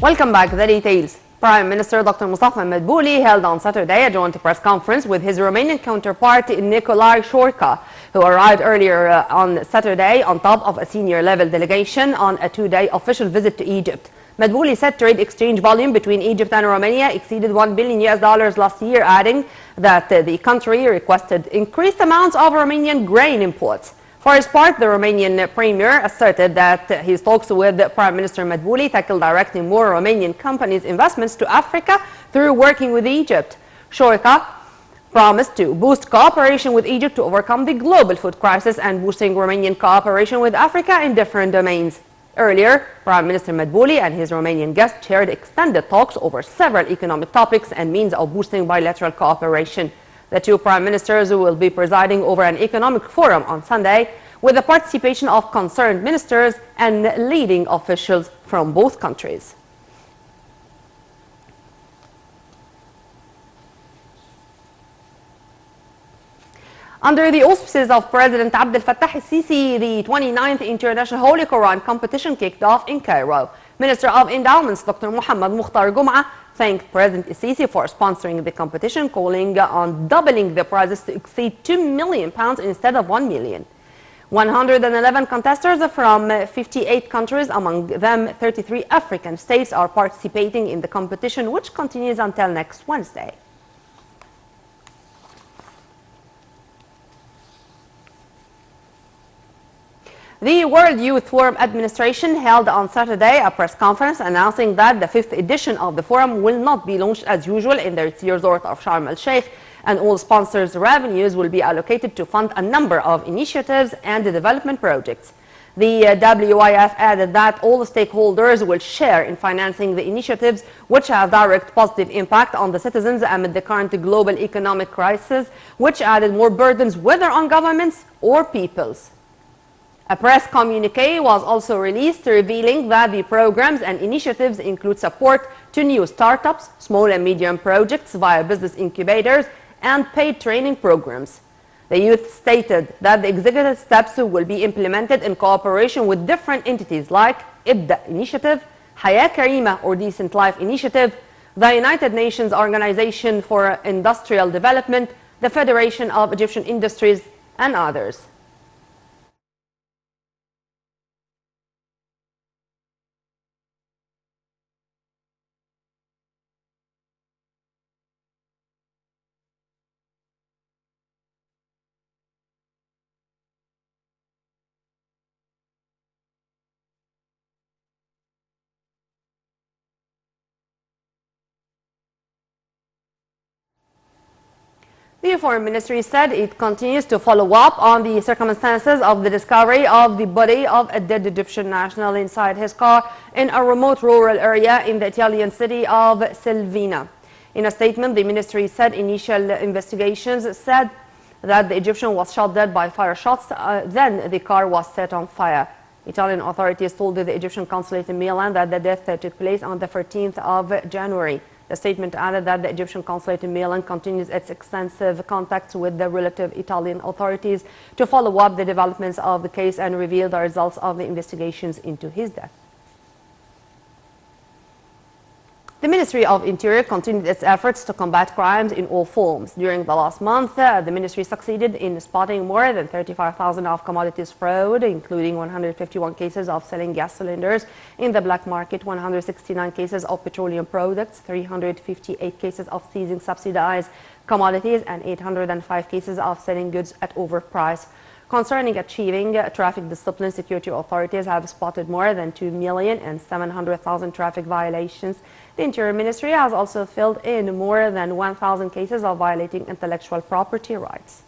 Welcome back. The details. Prime Minister Dr. Mustafa Madbouli held on Saturday a joint press conference with his Romanian counterpart Nicolae Șorca, who arrived earlier on Saturday on top of a senior-level delegation on a two-day official visit to Egypt. Madbouli said trade exchange volume between Egypt and Romania exceeded $1 billion last year, adding that the country requested increased amounts of Romanian grain imports. For his part, the Romanian premier asserted that his talks with Prime Minister Madbouli tackle directing more Romanian companies' investments to Africa through working with Egypt. Șorca promised to boost cooperation with Egypt to overcome the global food crisis and boosting Romanian cooperation with Africa in different domains. Earlier, Prime Minister Madbouli and his Romanian guest chaired extended talks over several economic topics and means of boosting bilateral cooperation. The two prime ministers will be presiding over an economic forum on Sunday with the participation of concerned ministers and leading officials from both countries. Under the auspices of President Abdel Fattah el-Sisi, the 29th International Holy Quran competition kicked off in Cairo. Minister of Endowments Dr. Muhammad Mukhtar Gum'a thanked President el-Sisi for sponsoring the competition, calling on doubling the prizes to exceed £2 million instead of £1 million. 111 contestants from 58 countries, among them 33 African states, are participating in the competition, which continues until next Wednesday. The World Youth Forum Administration held on Saturday a press conference announcing that the 5th edition of the forum will not be launched as usual in the resort of Sharm el-Sheikh, and all sponsors' revenues will be allocated to fund a number of initiatives and development projects. The WIF added that all stakeholders will share in financing the initiatives which have direct positive impact on the citizens amid the current global economic crisis, which added more burdens whether on governments or peoples. A press communique was also released revealing that the programs and initiatives include support to new startups, small and medium projects via business incubators, and paid training programs. The youth stated that the executive steps will be implemented in cooperation with different entities like IBDA Initiative, Hayat Karima or Decent Life Initiative, the United Nations Organization for Industrial Development, the Federation of Egyptian Industries, and others. The Foreign Ministry said it continues to follow up on the circumstances of the discovery of the body of a dead Egyptian national inside his car in a remote rural area in the Italian city of Selvina. In a statement, the ministry said initial investigations said that the Egyptian was shot dead by fire shots, then the car was set on fire. Italian authorities told the Egyptian consulate in Milan that the death took place on the 13th of January. The statement added that the Egyptian consulate in Milan continues its extensive contacts with the relative Italian authorities to follow up the developments of the case and reveal the results of the investigations into his death. The Ministry of Interior continued its efforts to combat crimes in all forms. During the last month, the ministry succeeded in spotting more than 35,000 of commodities fraud, including 151 cases of selling gas cylinders in the black market, 169 cases of petroleum products, 358 cases of seizing subsidized commodities, and 805 cases of selling goods at overprice. Concerning achieving traffic discipline, security authorities have spotted more than 2,700,000 traffic violations. The Interior Ministry has also filled in more than 1,000 cases of violating intellectual property rights.